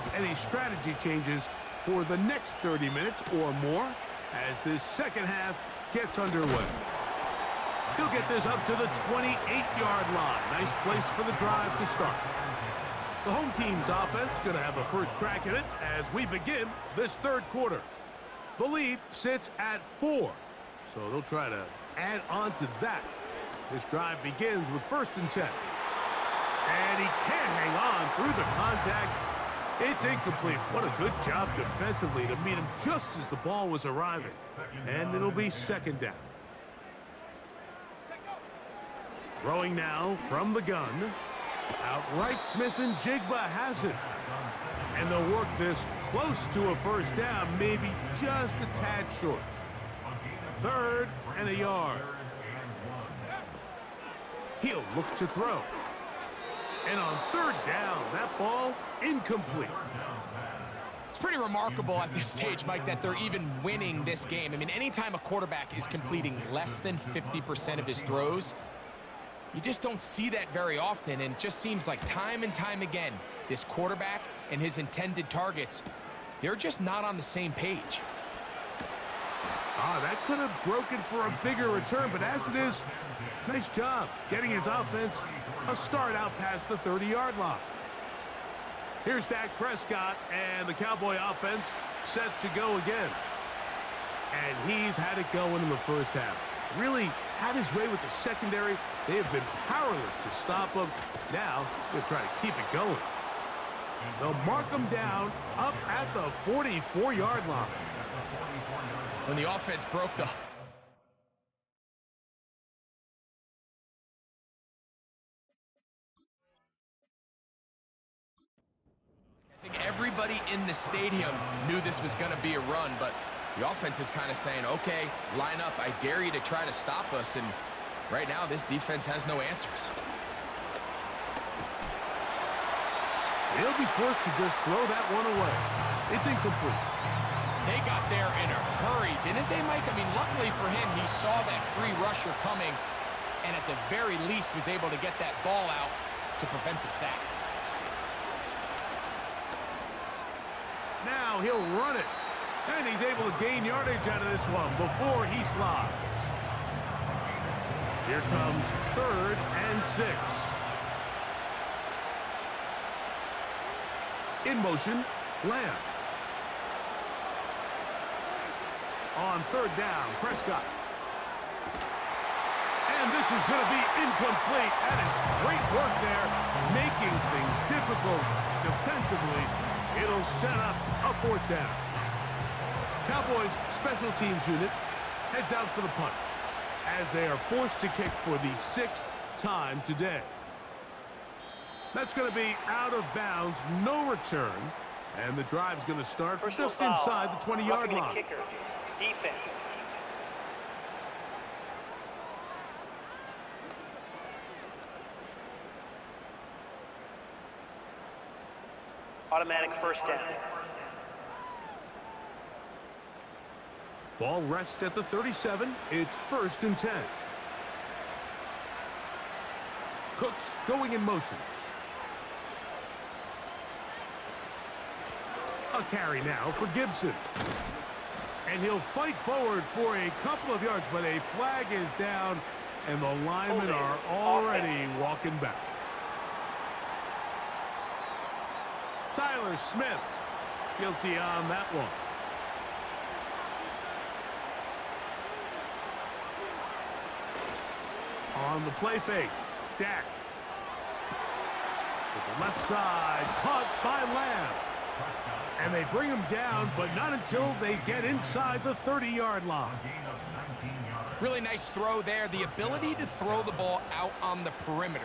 if any strategy changes for the next 30 minutes or more as this second half gets underway. He'll get this up to the 28-yard line. Nice place for the drive to start. The home team's offense going to have a first crack at it as we begin this third quarter. The lead sits at 4, so they'll try to add on to that. This drive begins with 1st and 10. And he can't hang on through the contact. It's incomplete. What a good job defensively to meet him just as the ball was arriving. And it'll be 2nd down. Throwing now from the gun. Outright Smith and Jigba has it. And they'll work this close to a 1st down, maybe just a tad short. 3rd and a yard. He'll look to throw. And on 3rd down, that ball incomplete. It's pretty remarkable at this stage, Mike, that they're even winning this game. I mean, anytime a quarterback is completing less than 50% of his throws, you just don't see that very often, and it just seems like time and time again, this quarterback and his intended targets, they're just not on the same page. That could have broken for a bigger return, but as it is, nice job getting his offense a start out past the 30-yard line. Here's Dak Prescott, and the Cowboy offense set to go again. And he's had it going in the first half. Really had his way with the secondary. They have been powerless to stop him. Now they'll try to keep it going. They'll mark him down up at the 44-yard line. When the offense broke the... I think everybody in the stadium knew this was going to be a run, but the offense is kind of saying, okay, line up. I dare you to try to stop us. And right now, this defense has no answers. He'll be forced to just throw that one away. It's incomplete. They got there in a hurry, didn't they, Mike? I mean, luckily for him, he saw that free rusher coming and at the very least was able to get that ball out to prevent the sack. Now he'll run it. And he's able to gain yardage out of this one before he slides. Here comes 3rd and 6. In motion, Lamb. On 3rd down, Prescott. And this is going to be incomplete. That is great work there, making things difficult defensively. It'll set up a 4th down. Cowboys special teams unit heads out for the punt as they are forced to kick for the 6th time today. That's going to be out of bounds, no return, and the drive's going to start just inside the 20-yard line. Kicker, defense. Automatic 1st down. Ball rests at the 37. It's 1st and 10. Cooks going in motion. A carry now for Gibson. And he'll fight forward for a couple of yards, but a flag is down, and the linemen are already walking back. Tyler Smith guilty on that one. On the play fake, Dak. To the left side, caught by Lamb. And they bring him down, but not until they get inside the 30-yard line. Really nice throw there. The ability to throw the ball out on the perimeter.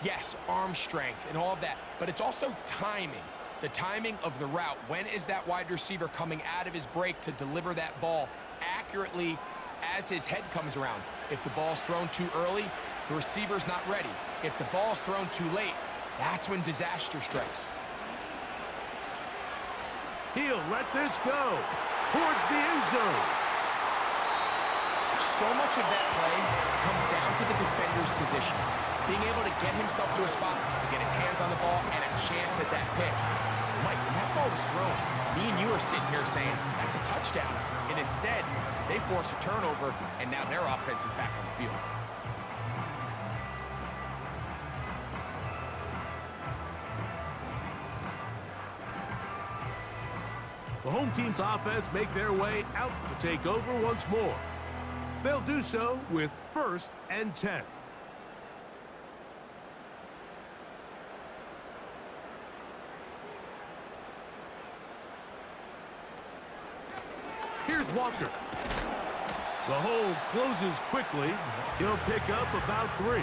Yes, arm strength and all of that, but it's also timing. The timing of the route. When is that wide receiver coming out of his break to deliver that ball accurately as his head comes around? If the ball's thrown too early, the receiver's not ready. If the ball's thrown too late, that's when disaster strikes. He'll let this go towards the end zone. So much of that play comes down to the defender's position. Being able to get himself to a spot to get his hands on the ball and a chance at that pick. Mike, when that ball was thrown. Me and you are sitting here saying, that's a touchdown. And instead, they force a turnover, and now their offense is back on the field. The home team's offense make their way out to take over once more. They'll do so with 1st and 10. Here's Walker. The hole closes quickly. He'll pick up about 3.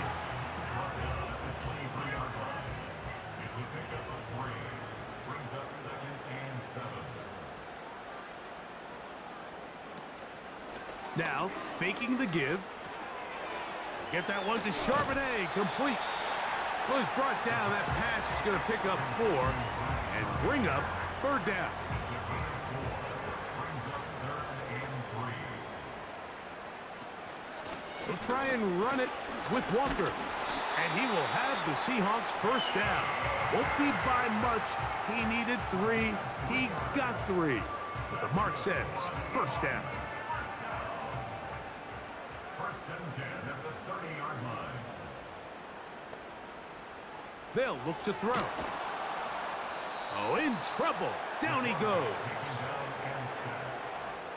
Now, faking the give. Get that one to Charbonnet, complete. Was brought down. That pass is going to pick up 4 and bring up 3rd down. He'll try and run it with Walker. And he will have the Seahawks 1st down. Won't be by much. He needed 3. He got 3. But the mark says 1st down. They'll look to throw. Oh, in trouble. Down he goes.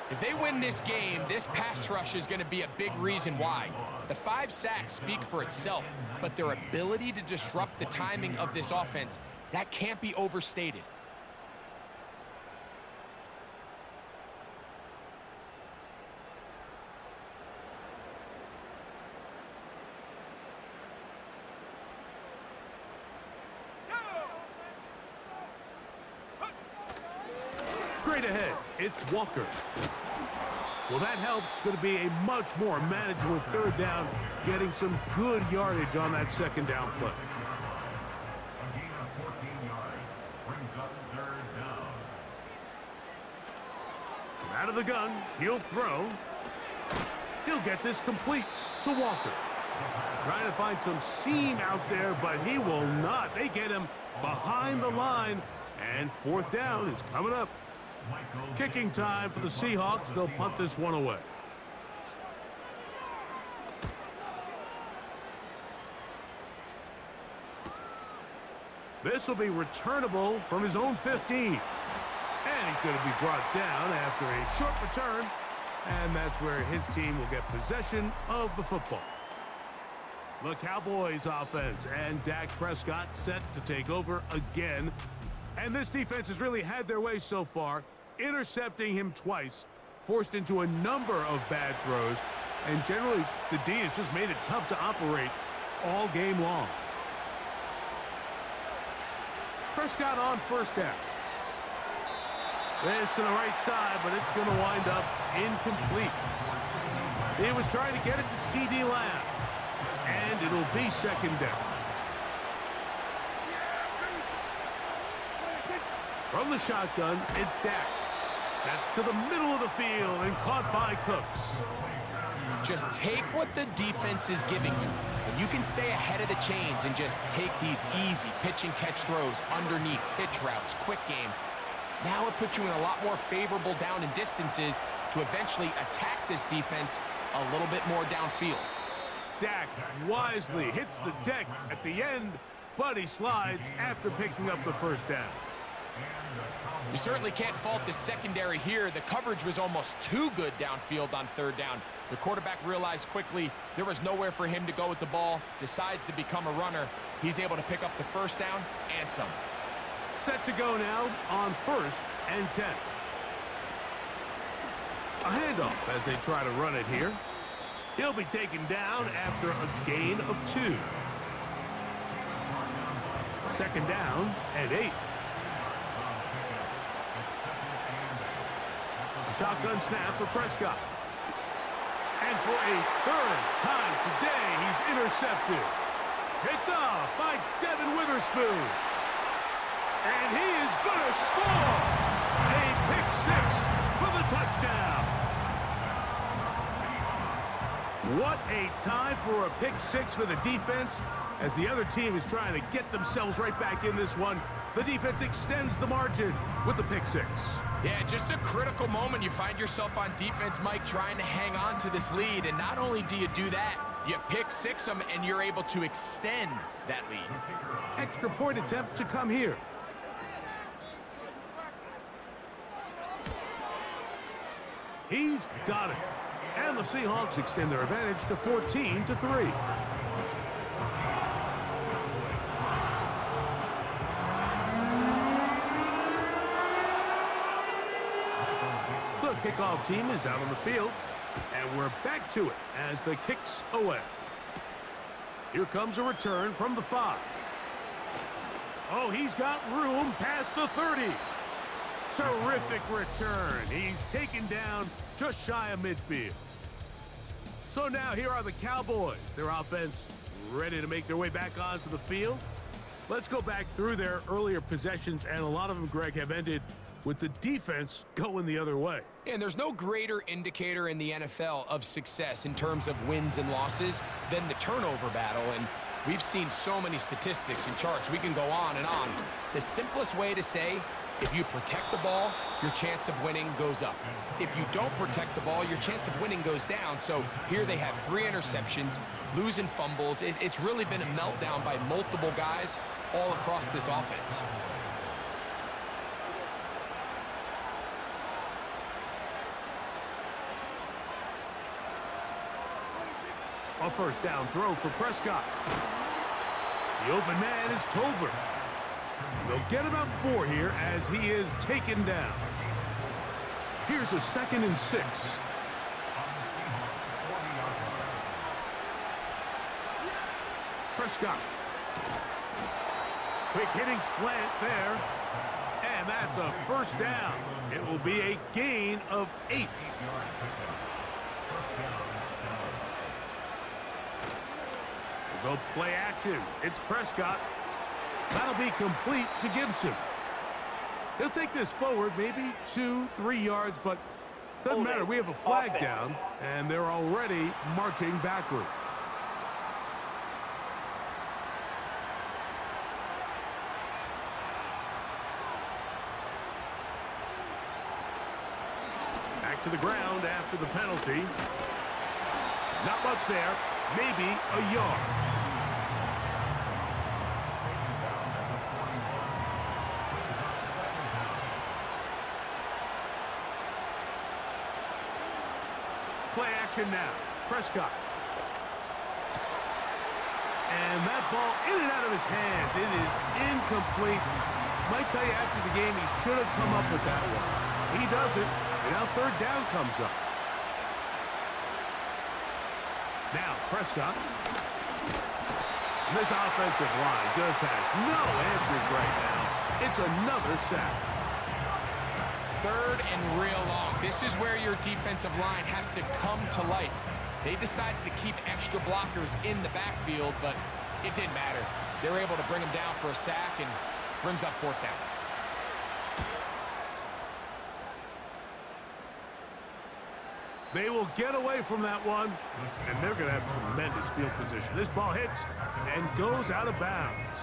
If they win this game, this pass rush is going to be a big reason why. The 5 sacks speak for itself, but their ability to disrupt the timing of this offense, that can't be overstated. Straight ahead, it's Walker. Well, that helps. It's going to be a much more manageable 3rd down, getting some good yardage on that 2nd down play. From out of the gun, he'll throw. He'll get this complete to Walker. Trying to find some seam out there, but he will not. They get him behind the line, and 4th down is coming up. Kicking time for the Seahawks. They'll punt this one away. This will be returnable from his own 15. And he's going to be brought down after a short return. And that's where his team will get possession of the football. The Cowboys offense and Dak Prescott set to take over again. And this defense has really had their way so far, intercepting him twice, forced into a number of bad throws, and generally the D has just made it tough to operate all game long. Prescott on 1st down. This to the right side, but it's going to wind up incomplete. He was trying to get it to C.D. Lamb, and it'll be 2nd down. From the shotgun, it's Dak. That's to the middle of the field and caught by Cooks. Just take what the defense is giving you, and you can stay ahead of the chains and just take these easy pitch and catch throws underneath, hitch routes, quick game. Now it puts you in a lot more favorable down and distances to eventually attack this defense a little bit more downfield. Dak wisely hits the deck at the end, but he slides after picking up the 1st down. You certainly can't fault the secondary here. The coverage was almost too good downfield on 3rd down. The quarterback realized quickly there was nowhere for him to go with the ball, decides to become a runner. He's able to pick up the 1st down and some. Set to go now on 1st and 10. A handoff as they try to run it here. He'll be taken down after a gain of 2. 2nd down and 8. Shotgun snap for Prescott. And for a 3rd time today, he's intercepted. Picked off by Devin Witherspoon. And he is going to score. A pick 6 for the touchdown. What a time for a pick 6 for the defense as the other team is trying to get themselves right back in this one. The defense extends the margin with the pick six. Yeah, just a critical moment. You find yourself on defense, Mike, trying to hang on to this lead. And not only do you do that, you pick six them, and you're able to extend that lead. Extra point attempt to come here. He's got it. And the Seahawks extend their advantage to 14-3. The kickoff team is out on the field, and we're back to it as the kick's away. Here comes a return from the 5. Oh, he's got room past the 30. Terrific return. He's taken down just shy of midfield. So now here are the Cowboys. Their offense ready to make their way back onto the field. Let's go back through their earlier possessions, and a lot of them, Greg, have ended with the defense going the other way. And there's no greater indicator in the NFL of success in terms of wins and losses than the turnover battle. And we've seen so many statistics and charts. We can go on and on. The simplest way to say, if you protect the ball, your chance of winning goes up. If you don't protect the ball, your chance of winning goes down. So here they have 3 interceptions, losing fumbles. It's really been a meltdown by multiple guys all across this offense. A first down throw for Prescott. The open man is Tolbert. And they'll get about 4 here as he is taken down. Here's a 2nd and 6. Prescott. Quick hitting slant there. And that's a first down. It will be a gain of 8. Go play action. It's Prescott. That'll be complete to Gibson. He'll take this forward maybe 2-3 yards, but doesn't matter. We have a flag down, and they're already marching backward. Back to the ground after the penalty. Not much there. Maybe a yard. Play action now. Prescott. And that ball in and out of his hands. It is incomplete. Might tell you after the game he should have come up with that one. He doesn't. And now 3rd down comes up. Now Prescott. And this offensive line just has no answers right now. It's another sack. 3rd and real long. This is where your defensive line has to come to life. They decided to keep extra blockers in the backfield, but it didn't matter. They were able to bring him down for a sack and brings up 4th down. They will get away from that one, and they're going to have tremendous field position. This ball hits and goes out of bounds.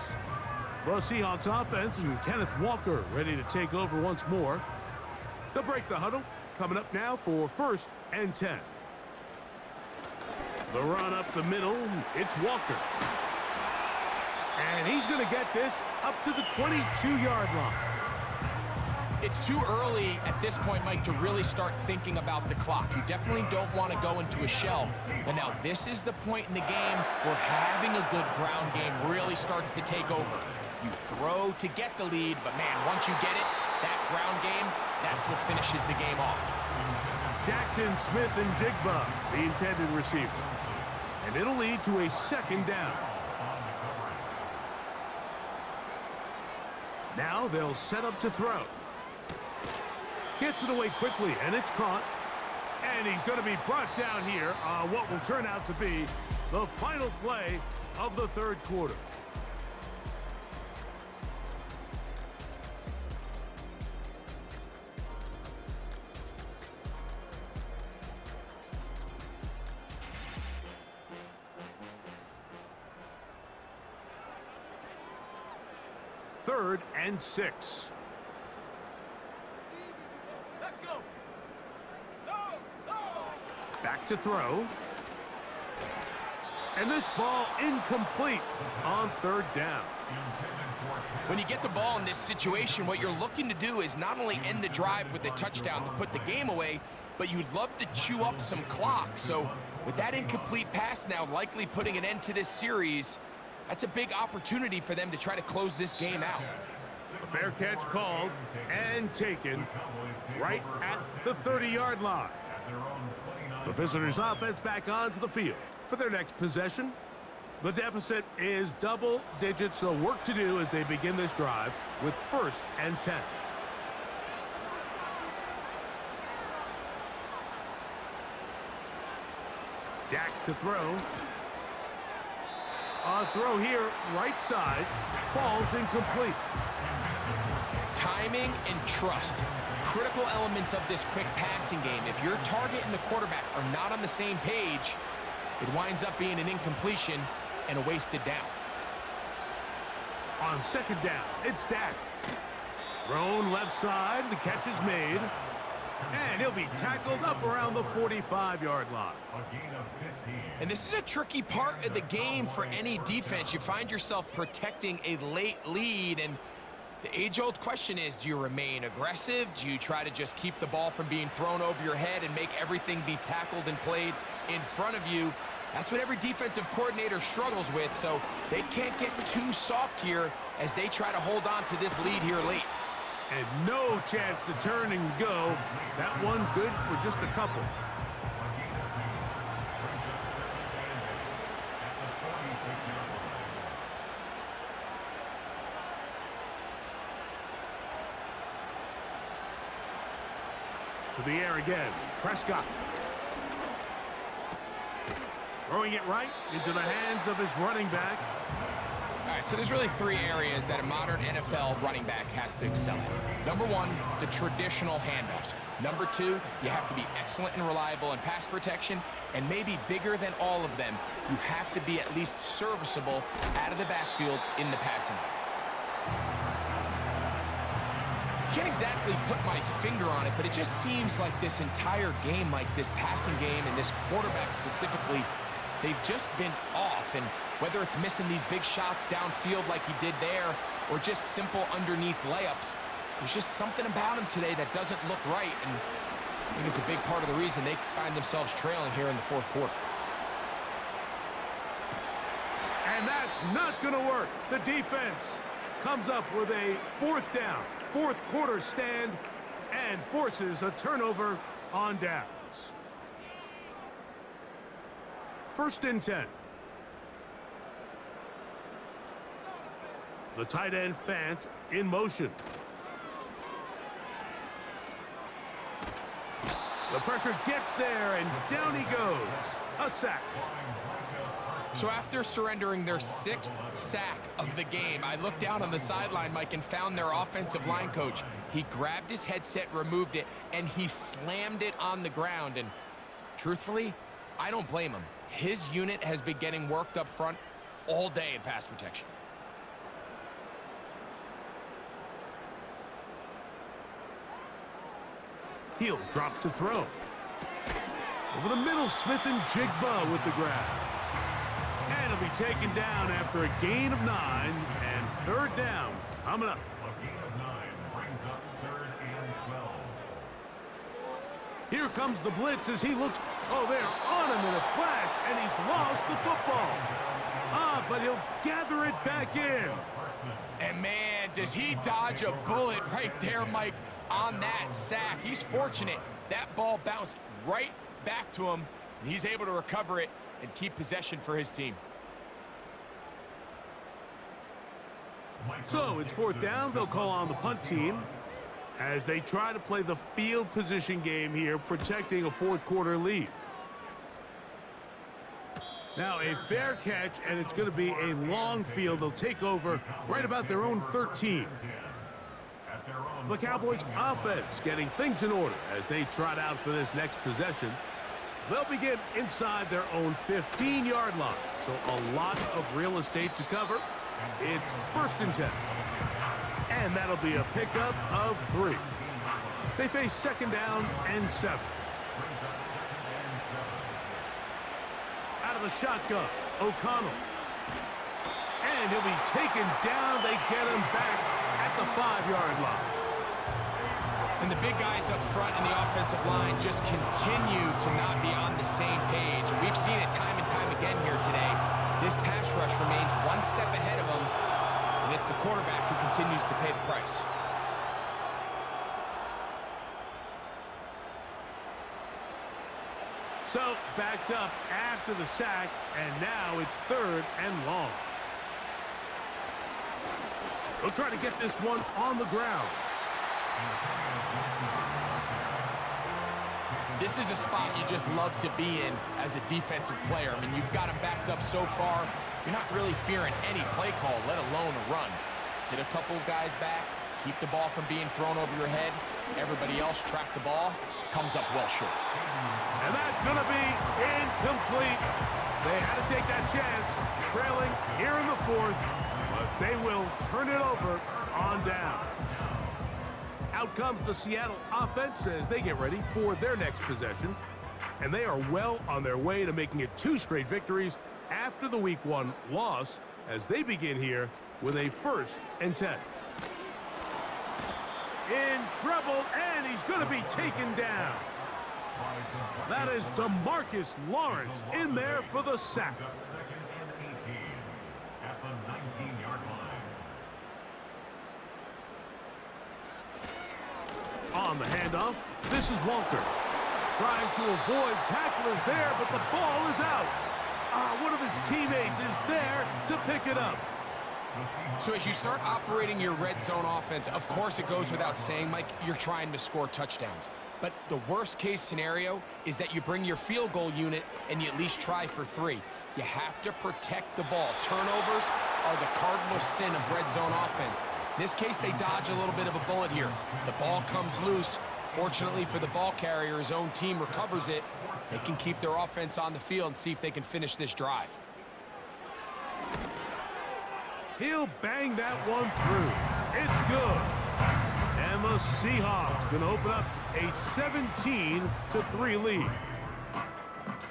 The Seahawks offense and Kenneth Walker ready to take over once more. They'll break the huddle. Coming up now for 1st and 10. The run up the middle, it's Walker. And he's going to get this up to the 22-yard line. It's too early at this point, Mike, to really start thinking about the clock. You definitely don't want to go into a shell. But now this is the point in the game where having a good ground game really starts to take over. You throw to get the lead, but man, once you get it, that ground game, that's what finishes the game off. Jackson, Smith, and Jigba, the intended receiver. And it'll lead to a 2nd down. Now they'll set up to throw. Gets it away quickly, and it's caught. And he's going to be brought down here on what will turn out to be the final play of the 3rd quarter. 3rd and 6. Back to throw. And this ball incomplete on 3rd down. When you get the ball in this situation, what you're looking to do is not only end the drive with a touchdown to put the game away, but you'd love to chew up some clock. So with that incomplete pass now likely putting an end to this series, that's a big opportunity for them to try to close this game out. A fair catch called and taken right at the 30-yard line. The visitors' offense back onto the field for their next possession. The deficit is double digits, so work to do as they begin this drive with 1st and 10. Dak to throw. A throw here, right side, falls incomplete. Timing and trust, critical elements of this quick passing game. If your target and the quarterback are not on the same page, it winds up being an incompletion and a wasted down. On 2nd down, it's Dak. Thrown left side, the catch is made. And he'll be tackled up around the 45-yard line. And this is a tricky part of the game for any defense. You find yourself protecting a late lead, and the age-old question is, do you remain aggressive? Do you try to just keep the ball from being thrown over your head and make everything be tackled and played in front of you? That's what every defensive coordinator struggles with, so they can't get too soft here as they try to hold on to this lead here late. And no chance to turn and go. That one good for just a couple. To the air again. Prescott. Throwing it right into the hands of his running back. All right, so there's really 3 areas that a modern NFL running back has to excel in. Number 1, the traditional handoffs. Number 2, you have to be excellent and reliable in pass protection. And maybe bigger than all of them, you have to be at least serviceable out of the backfield in the passing game. Can't exactly put my finger on it, but it just seems like this entire game, like this passing game and this quarterback specifically, they've just been off. And whether it's missing these big shots downfield like he did there or just simple underneath layups, there's just something about him today that doesn't look right. And I think it's a big part of the reason they find themselves trailing here in the 4th quarter. And that's not going to work. The defense comes up with a 4th down, 4th quarter stand, and forces a turnover on downs. 1st and 10. The tight end Fant in motion. The pressure gets there, and down he goes. A sack. So after surrendering their 6th sack of the game, I looked down on the sideline, Mike, and found their offensive line coach. He grabbed his headset, removed it, and he slammed it on the ground. And truthfully, I don't blame him. His unit has been getting worked up front all day in pass protection. He'll drop to throw. Over the middle, Smith and Jigba with the grab. And he'll be taken down after a gain of 9, and 3rd down coming up. A gain of 9 brings up 3rd and 12. Here comes the blitz as he looks. Oh, they're on him in a flash, and he's lost the football. But he'll gather it back in. And man, does he dodge a bullet right there, Mike, on that sack. He's fortunate. That ball bounced right back to him, and he's able to recover it and keep possession for his team. So it's 4th down. They'll call on the punt team as they try to play the field position game here, protecting a 4th quarter lead. Now a fair catch, and it's going to be a long field. They'll take over right about their own 13. The Cowboys offense getting things in order as they trot out for this next possession. They'll begin inside their own 15-yard line. So a lot of real estate to cover. It's 1st and 10. And that'll be a pickup of 3. They face 2nd down and 7. Out of the shotgun, O'Connell. And he'll be taken down. They get him back at the 5-yard line. And the big guys up front in the offensive line just continue to not be on the same page. And we've seen it time and time again here today. This pass rush remains one step ahead of them, and it's the quarterback who continues to pay the price. So, backed up after the sack, and now it's 3rd and long. They'll try to get this one on the ground. This is a spot you just love to be in as a defensive player. I mean, you've got them backed up so far, you're not really fearing any play call, let alone a run. Sit a couple of guys back, keep the ball from being thrown over your head. Everybody else track the ball, comes up well short. And that's going to be incomplete. They had to take that chance, trailing here in the 4th, but they will turn it over on down. Out comes the Seattle offense as they get ready for their next possession. And they are well on their way to making it 2 straight victories after the Week 1 loss as they begin here with a 1st and 10. In trouble, and he's going to be taken down. That is DeMarcus Lawrence in there for the sack. 2nd and 18 at the 19-yard line. On the handoff, this is Walker. Trying to avoid tacklers there, but the ball is out. One of his teammates is there to pick it up. So as you start operating your red zone offense, of course it goes without saying, Mike, you're trying to score touchdowns. But the worst case scenario is that you bring your field goal unit and you at least try for 3. You have to protect the ball. Turnovers are the cardinal sin of red zone offense. In this case, they dodge a little bit of a bullet here. The ball comes loose. Fortunately for the ball carrier, his own team recovers it. They can keep their offense on the field and see if they can finish this drive. He'll bang that one through. It's good. And the Seahawks going to open up a 17-3 lead.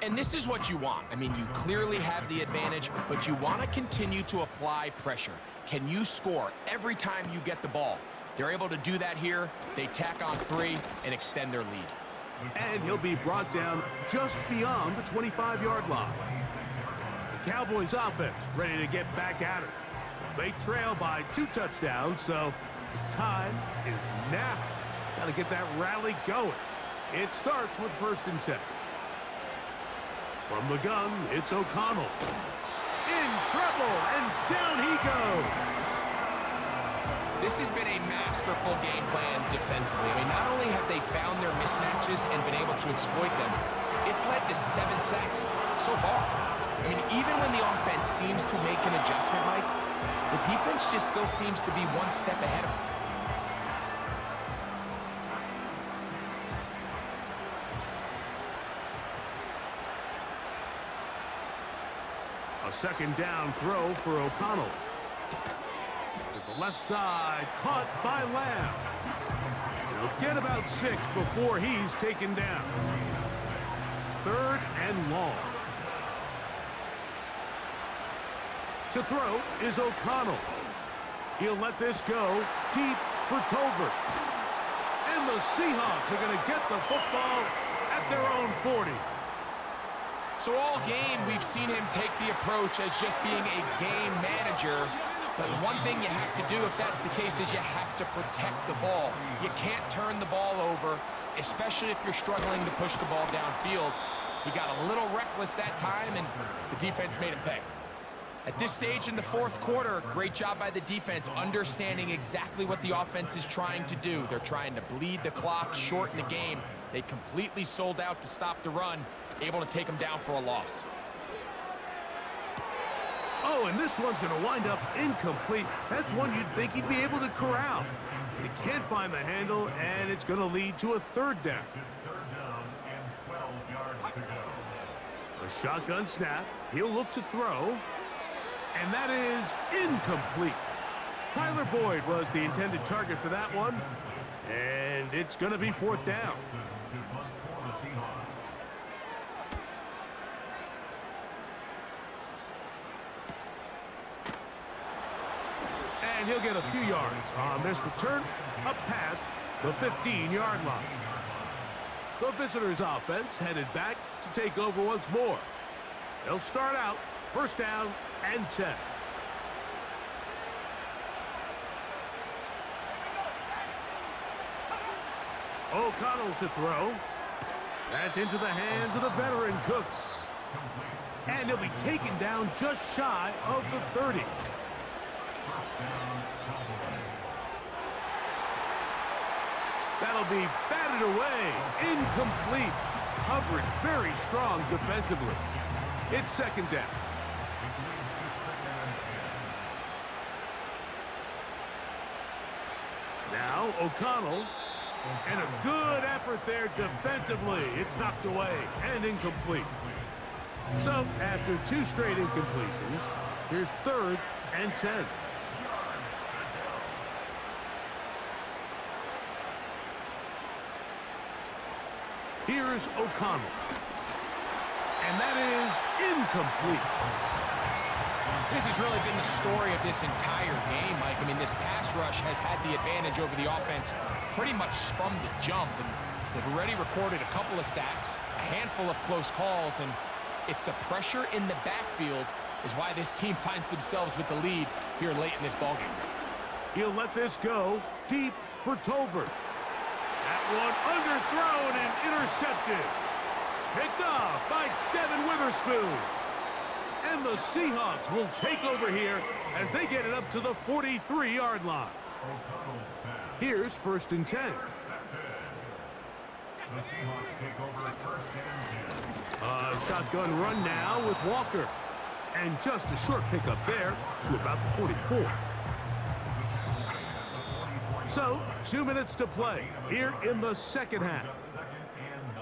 And this is what you want. I mean, you clearly have the advantage, but you want to continue to apply pressure. Can you score every time you get the ball? They're able to do that here. They tack on 3 and extend their lead. And he'll be brought down just beyond the 25-yard line. The Cowboys offense ready to get back at it. They trail by 2 touchdowns, so the time is now. Got to get that rally going. It starts with 1st and 10. From the gun, it's O'Connell. In trouble, and down he goes. This has been a masterful game plan defensively. I mean, not only have they found their mismatches and been able to exploit them, it's led to 7 sacks so far. I mean, even when the offense seems to make an adjustment, Mike, the defense just still seems to be one step ahead of them. A 2nd down throw for O'Connell. To the left side, caught by Lamb. He'll get about 6 before he's taken down. 3rd and long. To throw is O'Connell. He'll let this go deep for Tolbert. And the Seahawks are going to get the football at their own 40. So all game, we've seen him take the approach as just being a game manager. But one thing you have to do if that's the case is you have to protect the ball. You can't turn the ball over, especially if you're struggling to push the ball downfield. He got a little reckless that time, and the defense made him pay. At this stage in the 4th quarter, great job by the defense, understanding exactly what the offense is trying to do. They're trying to bleed the clock, shorten the game. They completely sold out to stop the run, able to take them down for a loss. Oh, and this one's going to wind up incomplete. That's one you'd think he'd be able to corral. He can't find the handle, and it's going to lead to a 3rd down. 3rd down and 12 yards to go. A shotgun snap. He'll look to throw. And that is incomplete. Tyler Boyd was the intended target for that one. And it's going to be fourth down. To punt for the Seahawks. And he'll get a few yards on this return up past the 15-yard line. The visitors' offense headed back to take over once more. They'll start out first down and 10. O'Connell to throw. That's into the hands of the veteran Cooks. And he'll be taken down just shy of the 30. That'll be batted away. Incomplete. Covered very strong defensively. It's second down. Now O'Connell. And a good effort there defensively. It's knocked away and incomplete. So after two straight incompletions, here's third and 10. Here's O'Connell. And that is incomplete. This has really been the story of this entire game, Mike. I mean, this pass rush has had the advantage over the offense pretty much from the jump. And they've already recorded a couple of sacks, a handful of close calls, and it's the pressure in the backfield is why this team finds themselves with the lead here late in this ballgame. He'll let this go deep for Tolbert. That one underthrown and intercepted. Picked off by Devin Witherspoon. And the Seahawks will take over here as they get it up to the 43-yard line. Here's first and 10. The Seahawks take over first and 10. Shotgun run now with Walker. And just a short pickup there to about the 44. So, 2 minutes to play here in the second half.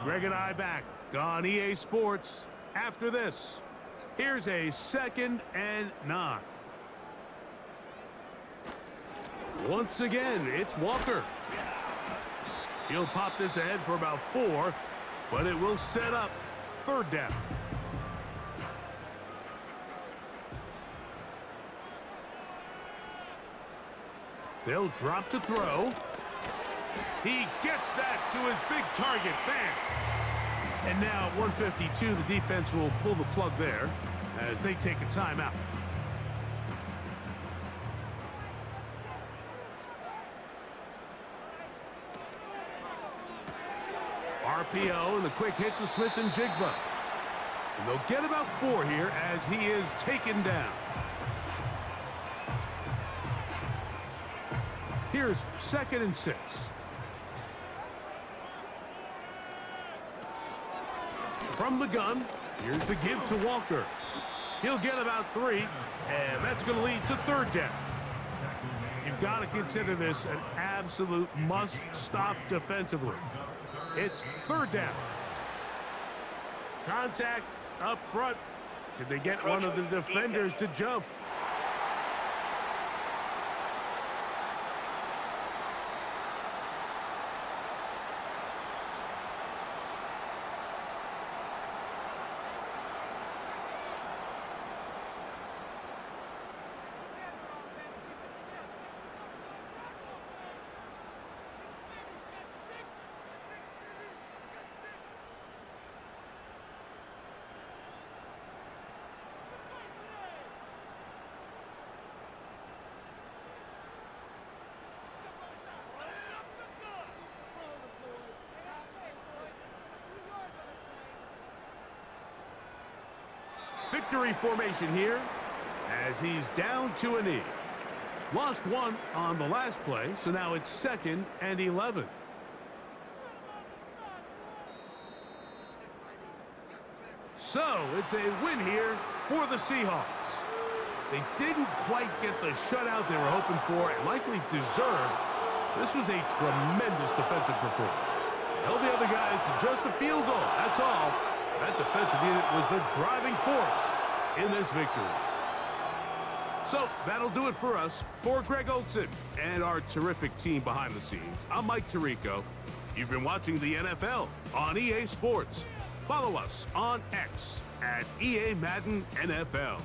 Greg and I back on EA Sports after this. Here's a second and 9. Once again, it's Walker. He'll pop this ahead for about 4, but it will set up third down. They'll drop to throw. He gets that to his big target, Fant. And now at 152, the defense will pull the plug there as they take a timeout. RPO and the quick hit to Smith and Jigba. And they'll get about 4 here as he is taken down. Here's second and 6. From the gun, here's the give to Walker. He'll get about 3, and that's going to lead to third down. You've got to consider this an absolute must-stop defensively. It's third down. Contact up front. Did they get one of the defenders to jump? Victory formation here as he's down to a knee. Lost 1 on the last play, so now it's second and 11. So it's a win here for the Seahawks. They didn't quite get the shutout they were hoping for and likely deserved. This was a tremendous defensive performance. They held the other guys to just a field goal, that's all. That defensive unit was the driving force in this victory. So that'll do it for us. For Greg Olson and our terrific team behind the scenes, I'm Mike Tirico. You've been watching the NFL on EA Sports. Follow us on X at EA Madden NFL.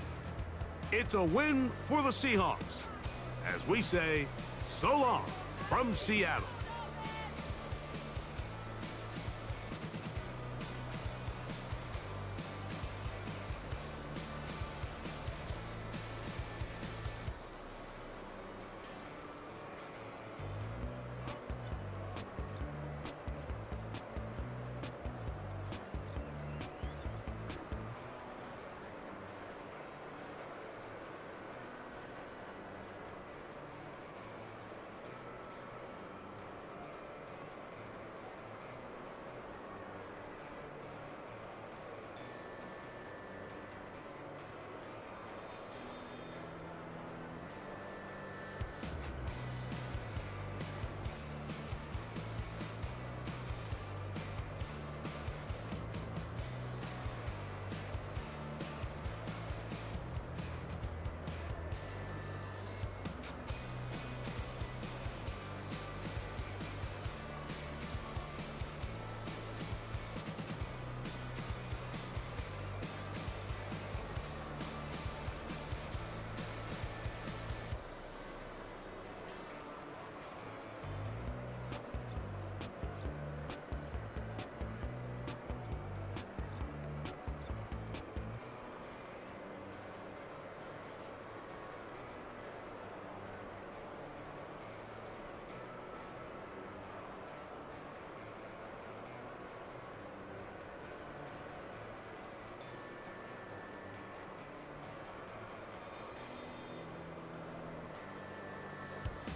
It's a win for the Seahawks. As we say, so long from Seattle.